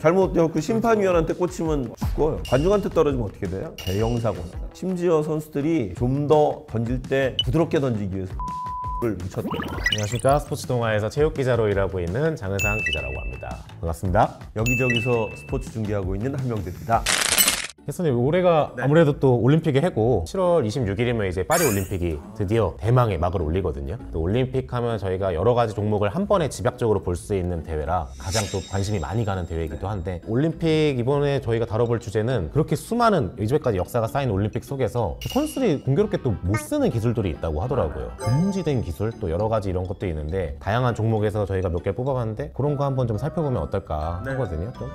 잘못 그 심판위원한테 꽂히면 죽어요. 관중한테 떨어지면 어떻게 돼요? 대형 사고 나요. 심지어 선수들이 좀 더 던질 때 부드럽게 던지기 위해서 을 묻혔대요. 안녕하십니까. 스포츠 동아에서 체육 기자로 일하고 있는 장은상 기자라고 합니다. 반갑습니다. 여기저기서 스포츠 중계하고 있는 한명대입니다. 혜선님, 올해가 아무래도 또 올림픽의 해고 7월 26일이면 이제 파리 올림픽이 드디어 대망의 막을 올리거든요. 또 올림픽 하면 저희가 여러 가지 종목을 한 번에 집약적으로 볼 수 있는 대회라 가장 또 관심이 많이 가는 대회이기도 한데, 올림픽 이번에 저희가 다뤄볼 주제는 그렇게 수많은 이제까지 역사가 쌓인 올림픽 속에서 선수들이 공교롭게 또 못 쓰는 기술들이 있다고 하더라고요. 금지된 기술, 또 여러 가지 이런 것도 있는데 다양한 종목에서 저희가 몇 개 뽑아봤는데 그런 거 한번 좀 살펴보면 어떨까 하거든요. 좀.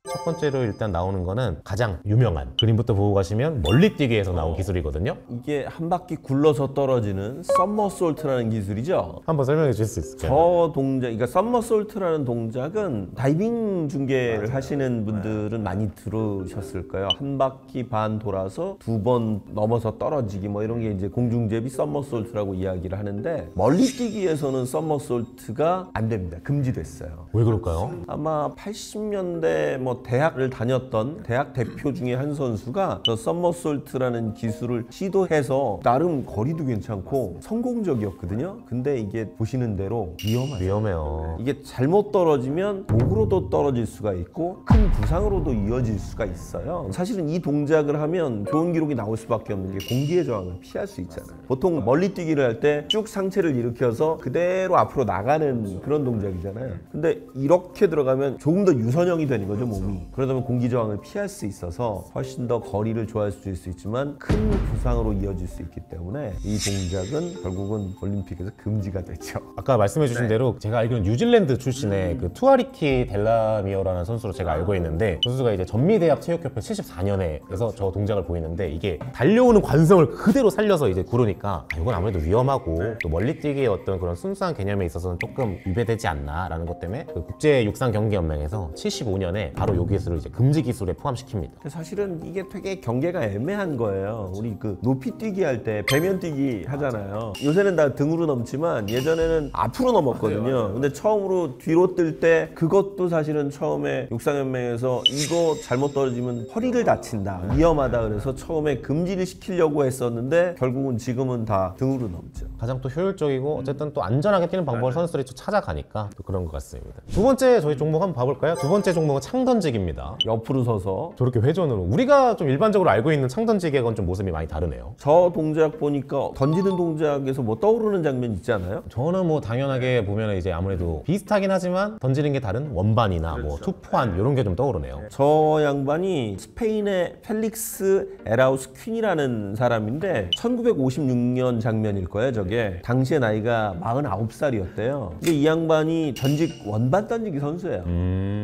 첫 번째로 일단 나오는 거는 가장 유명한, 그림부터 보고 가시면 멀리뛰기에서 나온 기술이거든요. 이게 한 바퀴 굴러서 떨어지는 썸머솔트라는 기술이죠. 한번 설명해 주실 수 있을까요? 저 동작, 그러니까 썸머솔트라는 동작은 다이빙 중계를 하시는 분들은 많이 들으셨을 거예요. 한 바퀴 반 돌아서 두 번 넘어서 떨어지기, 뭐 이런 게 이제 공중제비 썸머솔트라고 이야기를 하는데, 멀리뛰기에서는 썸머솔트가 안 됩니다. 금지됐어요. 왜 그럴까요? 아마 80년대 뭐 대학을 다녔던 대학 대표 중에 한 선수가 저 썸머솔트라는 기술을 시도해서 나름 거리도 괜찮고 성공적이었거든요. 근데 이게 보시는 대로 위험해요. 이게 잘못 떨어지면 목으로도 떨어질 수가 있고 큰 부상으로도 이어질 수가 있어요. 사실은 이 동작을 하면 좋은 기록이 나올 수밖에 없는 게 공기의 저항을 피할 수 있잖아요. 보통 멀리뛰기를 할 때 쭉 상체를 일으켜서 그대로 앞으로 나가는 그런 동작이잖아요. 근데 이렇게 들어가면 조금 더 유선형이 되는 거죠, 몸이. 그러다 보면 공기 저항을 피할 수 있어서 훨씬 더 거리를 좋아할 수 있지만 큰 부상으로 이어질 수 있기 때문에 이 동작은 결국은 올림픽에서 금지가 됐죠. 아까 말씀해 주신 대로 제가 알기로는 뉴질랜드 출신의 그 투아리키 델라미어라는 선수로 제가 알고 있는데, 그 선수가 이제 전미대학 체육협회 74년에서 저 동작을 보이는데, 이게 달려오는 관성을 그대로 살려서 이제 구르니까 이건 아무래도 위험하고 또 멀리뛰기의 어떤 그런 순수한 개념에 있어서는 조금 위배되지 않나라는 것 때문에 그 국제육상경기연맹에서 75년에 바로 요 기술을 이제 금지 기술에 포함시킵니다. 사실은 이게 되게 경계가 애매한 거예요. 우리 그 높이뛰기 할 때 배면뛰기 하잖아요. 요새는 다 등으로 넘지만 예전에는 앞으로 넘었거든요. 근데 처음으로 뒤로 뜰 때 그것도 사실은 처음에 육상연맹에서 이거 잘못 떨어지면 허리를 다친다, 위험하다, 그래서 처음에 금지를 시키려고 했었는데 결국은 지금은 다 등으로 넘죠. 가장 또 효율적이고 어쨌든 또 안전하게 뛰는 방법을 선수들이 또 찾아가니까 또 그런 것 같습니다. 두 번째 저희 종목 한번 봐볼까요? 두 번째 종목은 창던지기입니다. 옆으로 서서 저렇게 회전으로, 우리가 좀 일반적으로 알고 있는 창던지기하고는 좀 모습이 많이 다르네요. 저 동작 보니까 던지는 동작에서 뭐 떠오르는 장면 있잖아요. 저는 뭐 당연하게 보면 이제 아무래도 비슷하긴 하지만 던지는 게 다른 원반이나 뭐 투포안 이런 게 좀 떠오르네요. 저 양반이 스페인의 펠릭스 에라우스 퀸이라는 사람인데 1956년 장면일 거예요. 저게 당시에 나이가 49살이었대요. 근데 이 양반이 전직 원반 던지기 선수예요.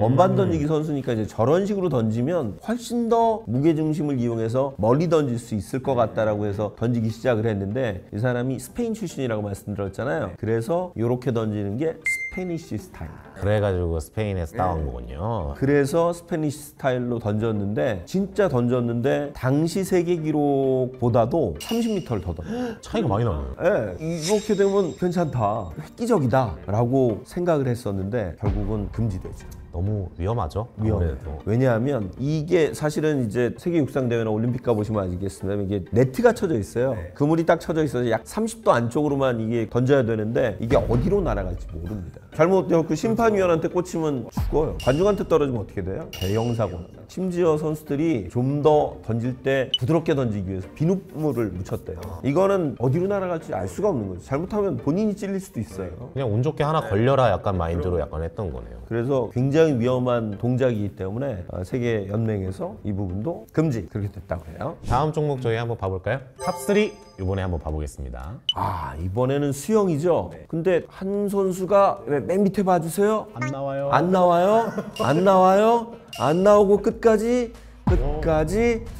원반 던지기 선수니까 이제 저런 식으로 던지면 훨씬 더 무게중심을 이용해서 멀리 던질 수 있을 것 같다라고 해서 던지기 시작을 했는데, 이 사람이 스페인 출신이라고 말씀드렸잖아요. 그래서 이렇게 던지는 게 스페니쉬 스타일. 그래가지고 스페인에서 따온 거군요. 그래서 스페니쉬 스타일로 던졌는데, 진짜 던졌는데 당시 세계 기록보다도 30m를 더 던져요. 차이가 많이 나네요. 네, 이렇게 되면 괜찮다, 획기적이다 라고 생각을 했었는데 결국은 금지되죠. 너무 위험하죠? 위험해요. 왜냐하면 이게 사실은 이제 세계 육상대회나 올림픽 가보시면 아시겠습니다. 이게 네트가 쳐져 있어요. 그물이 딱 쳐져 있어서 약 30도 안쪽으로만 이게 던져야 되는데 이게 어디로 날아갈지 모릅니다. 잘못 그 심판위원한테 꽂히면 죽어요. 관중한테 떨어지면 어떻게 돼요? 대형 사고 나요. 심지어 선수들이 좀 더 던질 때 부드럽게 던지기 위해서 비눗물을 묻혔대요. 이거는 어디로 날아갈지 알 수가 없는 거죠. 잘못하면 본인이 찔릴 수도 있어요. 그냥 운 좋게 하나 걸려라 약간 마인드로 약간 했던 거네요. 그래서 굉장히 위험한 동작이기 때문에 세계 연맹에서 이 부분도 금지, 그렇게 됐다고 해요. 다음 종목 저희 한번 봐볼까요? 탑3 이번에 한번 봐보겠습니다. 이번에는 수영이죠. 근데 한 선수가 맨 밑에 봐주세요. 안 나와요. 안 나와요. 안 나와요. 안 나오고 끝까지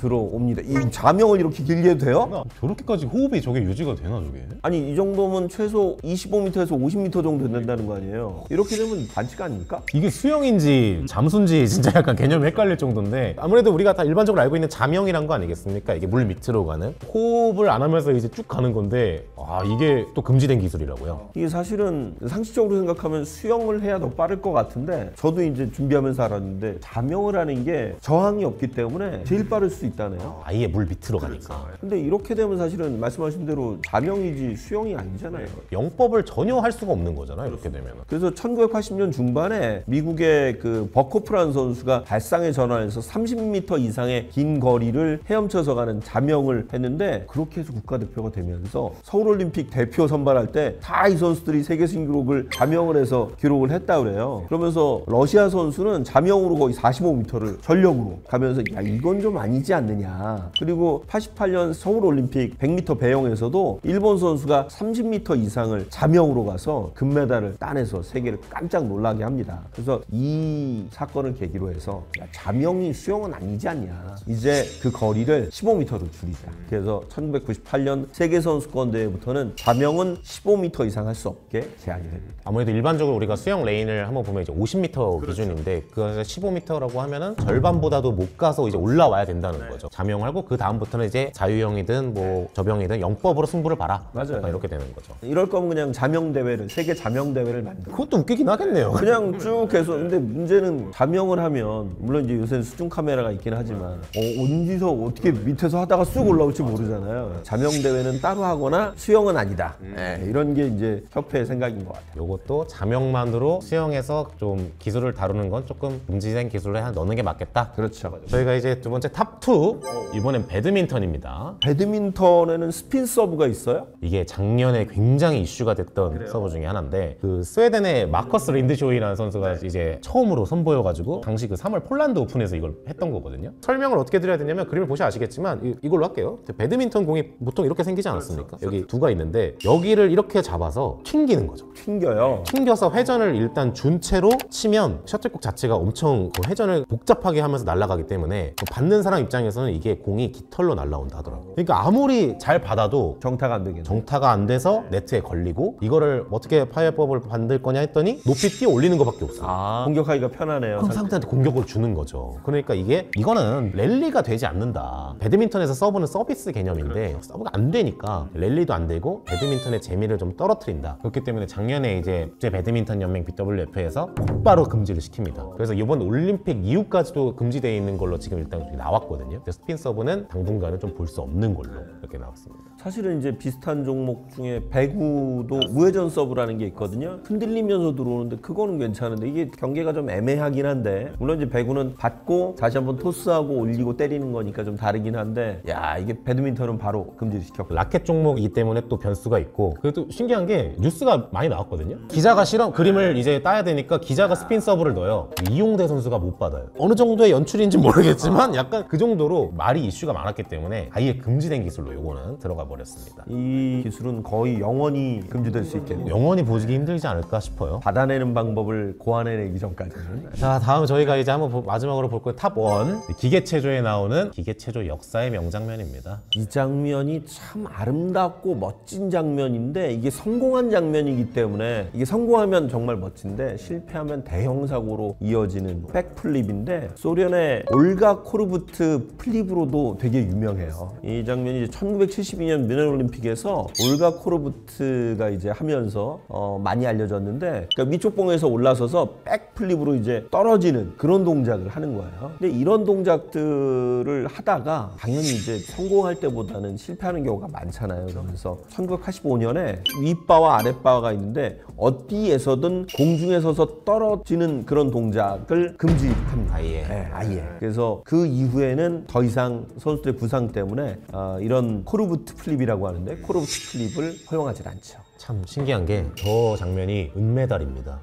들어옵니다. 이 자명을 이렇게 길게 해도 돼요? 저렇게까지 호흡이 저게 유지가 되나 저게? 아니 이 정도면 최소 25m에서 50m 정도 된다는 거 아니에요? 이렇게 되면 반칙 아닙니까? 이게 수영인지 잠수인지 진짜 약간 개념이 헷갈릴 정도인데, 아무래도 우리가 다 일반적으로 알고 있는 자명이란 거 아니겠습니까? 이게 물 밑으로 가는, 호흡을 안 하면서 이제 쭉 가는 건데 아, 이게 또 금지된 기술이라고요? 이게 사실은 상식적으로 생각하면 수영을 해야 더 빠를 것 같은데 저도 이제 준비하면서 알았는데 자명을 하는 게 저항이 없기 때문에 제일 빠를 수 있다네요. 아예 물 밑으로 가니까. 근데 이렇게 되면 사실은 말씀하신 대로 자명이지 수영이 아니잖아요. 영법을 전혀 할 수가 없는 거잖아요, 이렇게 되면. 그래서 1980년 중반에 미국의 그 버코프라는 선수가 발상의 전환에서 30m 이상의 긴 거리를 헤엄쳐서 가는 자명을 했는데 그렇게 해서 국가대표가 되면서 서울올림픽 대표 선발할 때 다 이 선수들이 세계 신기록을 자명을 해서 기록을 했다 그래요. 그러면서 러시아 선수는 자명으로 거의 45m를 전력으로 가면서 야 이건 좀 아니지 않느냐. 그리고 88년 서울올림픽 100m 배영에서도 일본 선수가 30m 이상을 자명으로 가서 금메달을 따내서 세계를 깜짝 놀라게 합니다. 그래서 이 사건을 계기로 해서 야, 자명이 수영은 아니지 않냐. 이제 그 거리를 15m로 줄이자. 그래서 1998년 세계선수권대회부터는 자명은 15m 이상 할 수 없게 제한이 됩니다. 아무래도 일반적으로 우리가 수영 레인을 한번 보면 이제 50m 기준인데 그거 15m라고 하면은 절반보다도 못 가서 이제 올라와야 된다는 거죠. 자명하고 그 다음부터는 이제 자유형이든 뭐 접영이든 영법으로 승부를 봐라. 맞아요. 약간 이렇게 되는 거죠. 이럴 거면 그냥 자명대회를 세계 자명대회를 만들어. 그것도 웃기긴 하겠네요. 그냥 쭉 해서 근데 문제는 자명을 하면 물론 이제 요새는 수중 카메라가 있긴 하지만 어디서 어떻게 밑에서 하다가 쑥 올라올지 모르잖아요. 자명대회는 따로 하거나 수영은 아니다. 네, 이런 게 이제 협회의 생각인 것 같아요. 요것도 자명만으로 수영에서 좀 기술을 다루는 건 조금 금지된 기술에 넣는 게 맞겠다. 그렇죠. 저희가 이제 두 번째 탑2 이번엔 배드민턴입니다. 배드민턴에는 스핀 서브가 있어요? 이게 작년에 굉장히 이슈가 됐던 서브 중에 하나인데 그 스웨덴의 마커스 린드쇼이라는 선수가 이제 처음으로 선보여가지고 당시 그 3월 폴란드 오픈에서 이걸 했던 거거든요. 설명을 어떻게 드려야 되냐면 그림을 보시면 아시겠지만 이걸로 할게요. 배드민턴 공이 보통 이렇게 생기지 않았습니까? 여기 두가 있는데 여기를 이렇게 잡아서 튕기는 거죠. 튕겨요. 튕겨서 회전을 일단 준 채로 치면 셔틀콕 자체가 엄청 그 회전을 복잡하게 하면서 날아가기 때문에 받는 사람 입장에서는 이게 공이 깃털로 날아온다 하더라고요. 그러니까 아무리 잘 받아도 정타가 안 되겠네. 정타가 안 돼서 네트에 걸리고 이거를 어떻게 파열법을 만들 거냐 했더니 높이 뛰어 올리는 것밖에 없어요. 공격하기가 편하네요. 그럼 상대한테 공격을 주는 거죠. 그러니까 이거는 랠리가 되지 않는다. 배드민턴에서 서브는 서비스 개념인데 서브가 안 되니까 랠리도 안 되고 배드민턴의 재미를 좀 떨어뜨린다. 그렇기 때문에 작년에 이제 국제 배드민턴 연맹 BWF에서 곧바로 금지를 시킵니다. 그래서 이번 올림픽 이후까지도 금지되어 있는 걸로 지금 일단 나왔거든요. 그래서 스핀 서브는 당분간은 좀 볼 수 없는 걸로 이렇게 나왔습니다. 사실은 이제 비슷한 종목 중에 배구도 무회전 서브라는 게 있거든요. 흔들리면서 들어오는데 그거는 괜찮은데 이게 경계가 좀 애매하긴 한데 물론 이제 배구는 받고 다시 한번 토스하고 올리고 때리는 거니까 좀 다르긴 한데 야 이게 배드민턴은 바로 금지를 시켰고 라켓 종목이기 때문에 또 변수가 있고 그래도 신기한 게 뉴스가 많이 나왔거든요. 기자가 그림을 이제 따야 되니까 기자가 스핀 서브를 넣어요. 이용대 선수가 못 받아요. 어느 정도의 연출인지 모르겠지만 약간 그 정도로 말이 이슈가 많았기 때문에 아예 금지된 기술로 요거는 들어가 버렸습니다. 이 기술은 거의 영원히 금지될 수 있겠네요. 영원히 보기 힘들지 않을까 싶어요. 받아내는 방법을 고안해내기 전까지는. 자, 다음 저희가 이제 한번 마지막으로 볼 거예요. 탑1 기계체조에 나오는 기계체조 역사의 명장면입니다. 이 장면이 참 아름답고 멋진 장면인데 이게 성공한 장면이기 때문에 이게 성공하면 정말 멋진데 실패하면 대형 사고로 이어지는 백플립인데 소련의 올가 코르부트 플립으로도 되게 유명해요. 이 장면이 이제 1972년 뮌헨 올림픽에서 올가 코르부트가 이제 하면서 많이 알려졌는데 그러니까 위쪽 봉에서 올라서서 백플립으로 이제 떨어지는 그런 동작을 하는 거예요. 근데 이런 동작들을 하다가 당연히 이제 성공할 때보다는 실패하는 경우가 많잖아요. 그래서 1985년에 윗바와 아랫바가 있는데 어디에서든 공중에 서서 떨어지는 그런 동작을 금지합니다. 아예. 네, 아예. 그래서 그 이후에는 더 이상 선수들의 부상 때문에 이런 코르부트 플립이라고 하는데 코르부트 플립을 허용하지 않죠. 참 신기한 게 저 장면이 은메달입니다.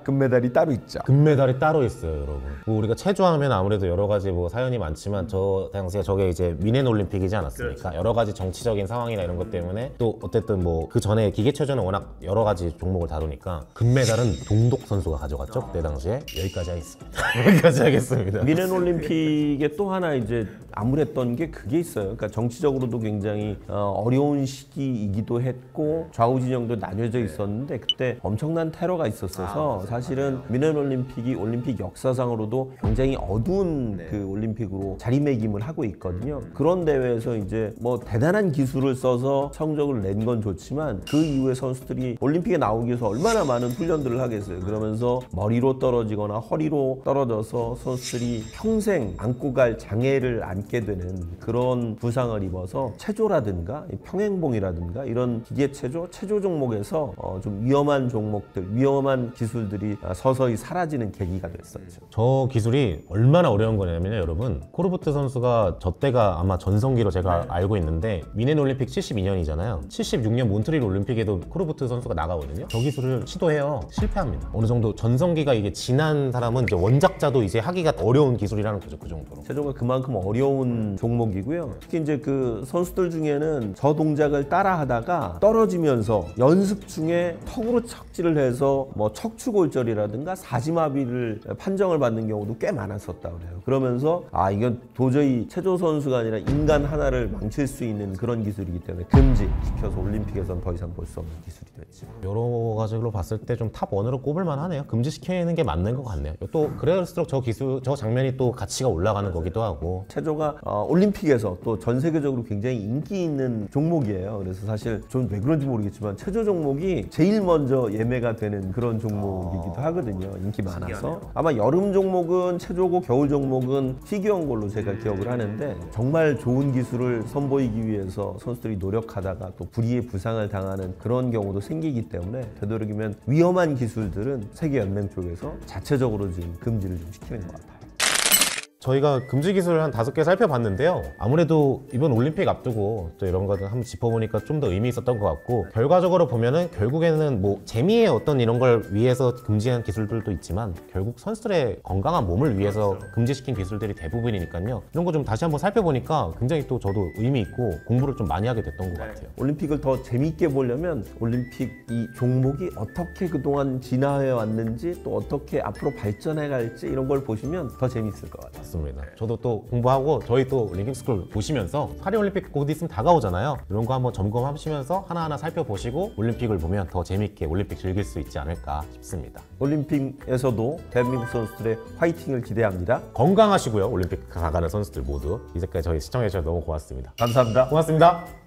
금메달이 따로 있죠. 금메달이 따로 있어요, 여러분. 뭐 우리가 체조하면 아무래도 여러 가지 뭐 사연이 많지만 저 당시에 저게 이제 뮌헨 올림픽이지 않았습니까? 여러 가지 정치적인 상황이나 이런 것 때문에 또 어쨌든 뭐 그 전에 기계체조는 워낙 여러 가지 종목을 다루니까 금메달은 동독 선수가 가져갔죠, 그때 당시에. 여기까지 하겠습니다. 여기까지 하겠습니다. 뮌헨 올림픽에 또 하나 이제 암울했던 게 그게 있어요. 그러니까 정치적으로도 굉장히 어려운 시기이기도 했고 좌우 진영 정도 나뉘어져 있었는데 그때 엄청난 테러가 있었어서 사실은 미넨 올림픽이 올림픽 역사상으로도 굉장히 어두운 그 올림픽으로 자리매김을 하고 있거든요. 그런 대회에서 이제 뭐 대단한 기술을 써서 성적을 낸 건 좋지만 그 이후에 선수들이 올림픽에 나오기 위해서 얼마나 많은 훈련들을 하겠어요. 그러면서 머리로 떨어지거나 허리로 떨어져서 선수들이 평생 안고 갈 장애를 안게 되는 그런 부상을 입어서 체조라든가 평행봉이라든가 이런 기계체조, 체조 종목에서 좀 위험한 종목들, 위험한 기술들이 서서히 사라지는 계기가 됐었죠. 저 기술이 얼마나 어려운 거냐면요, 여러분. 코르부트 선수가 저 때가 아마 전성기로 제가 알고 있는데 미넨 올림픽 72년이잖아요. 76년 몬트리올 올림픽에도 코르부트 선수가 나가거든요. 저 기술을 시도해요. 실패합니다. 어느 정도 전성기가 이게 지난 사람은 이제 원작자도 이제 하기가 어려운 기술이라는 거죠, 그 정도로. 체조가 그만큼 어려운 종목이고요. 특히 이제 그 선수들 중에는 저 동작을 따라 하다가 떨어지면서 연습 중에 턱으로 착지를 해서 뭐 척추골절이라든가 사지마비를 판정을 받는 경우도 꽤 많았었다 그래요. 그러면서 이건 도저히 체조 선수가 아니라 인간 하나를 망칠 수 있는 그런 기술이기 때문에 금지시켜서 올림픽에서는 더 이상 볼 수 없는 기술이 됐죠. 여러 가지로 봤을 때 좀 탑 1으로 꼽을만 하네요. 금지시키는 게 맞는 것 같네요. 또 그럴수록 저 기술, 저 장면이 또 가치가 올라가는 거기도 하고. 체조가 올림픽에서 또 전 세계적으로 굉장히 인기 있는 종목이에요. 그래서 사실 좀 왜 그런지 모르겠지만 체조 종목이 제일 먼저 예매가 되는 그런 종목이기도 하거든요. 인기 많아서. 아마 여름 종목은 체조고 겨울 종목은 피겨인 걸로 제가 기억을 하는데 정말 좋은 기술을 선보이기 위해서 선수들이 노력하다가 또 불의의 부상을 당하는 그런 경우도 생기기 때문에 되도록이면 위험한 기술들은 세계연맹 쪽에서 자체적으로 지금 금지를 좀 시키는 것 같아요. 저희가 금지 기술을 한 5개 살펴봤는데요. 아무래도 이번 올림픽 앞두고 또 이런 거를 한번 짚어보니까 좀 더 의미 있었던 것 같고, 결과적으로 보면은 결국에는 뭐 재미의 어떤 이런 걸 위해서 금지한 기술들도 있지만 결국 선수들의 건강한 몸을 위해서 금지시킨 기술들이 대부분이니까요. 이런 거 좀 다시 한번 살펴보니까 굉장히 또 저도 의미 있고 공부를 좀 많이 하게 됐던 것 같아요. 올림픽을 더 재미있게 보려면 올림픽 이 종목이 어떻게 그동안 진화해 왔는지 또 어떻게 앞으로 발전해 갈지 이런 걸 보시면 더 재미있을 것 같아요. 맞습니다. 저도 또 공부하고 저희 또 링킹스쿨 보시면서 파리올림픽 곧 있으면 다가오잖아요. 이런 거 한번 점검하시면서 하나하나 살펴보시고 올림픽을 보면 더 재밌게 올림픽 즐길 수 있지 않을까 싶습니다. 올림픽에서도 대한민국 선수들의 화이팅을 기대합니다. 건강하시고요. 올림픽 나가는 선수들 모두. 이제까지 저희 시청해주셔서 너무 고맙습니다. 감사합니다. 고맙습니다.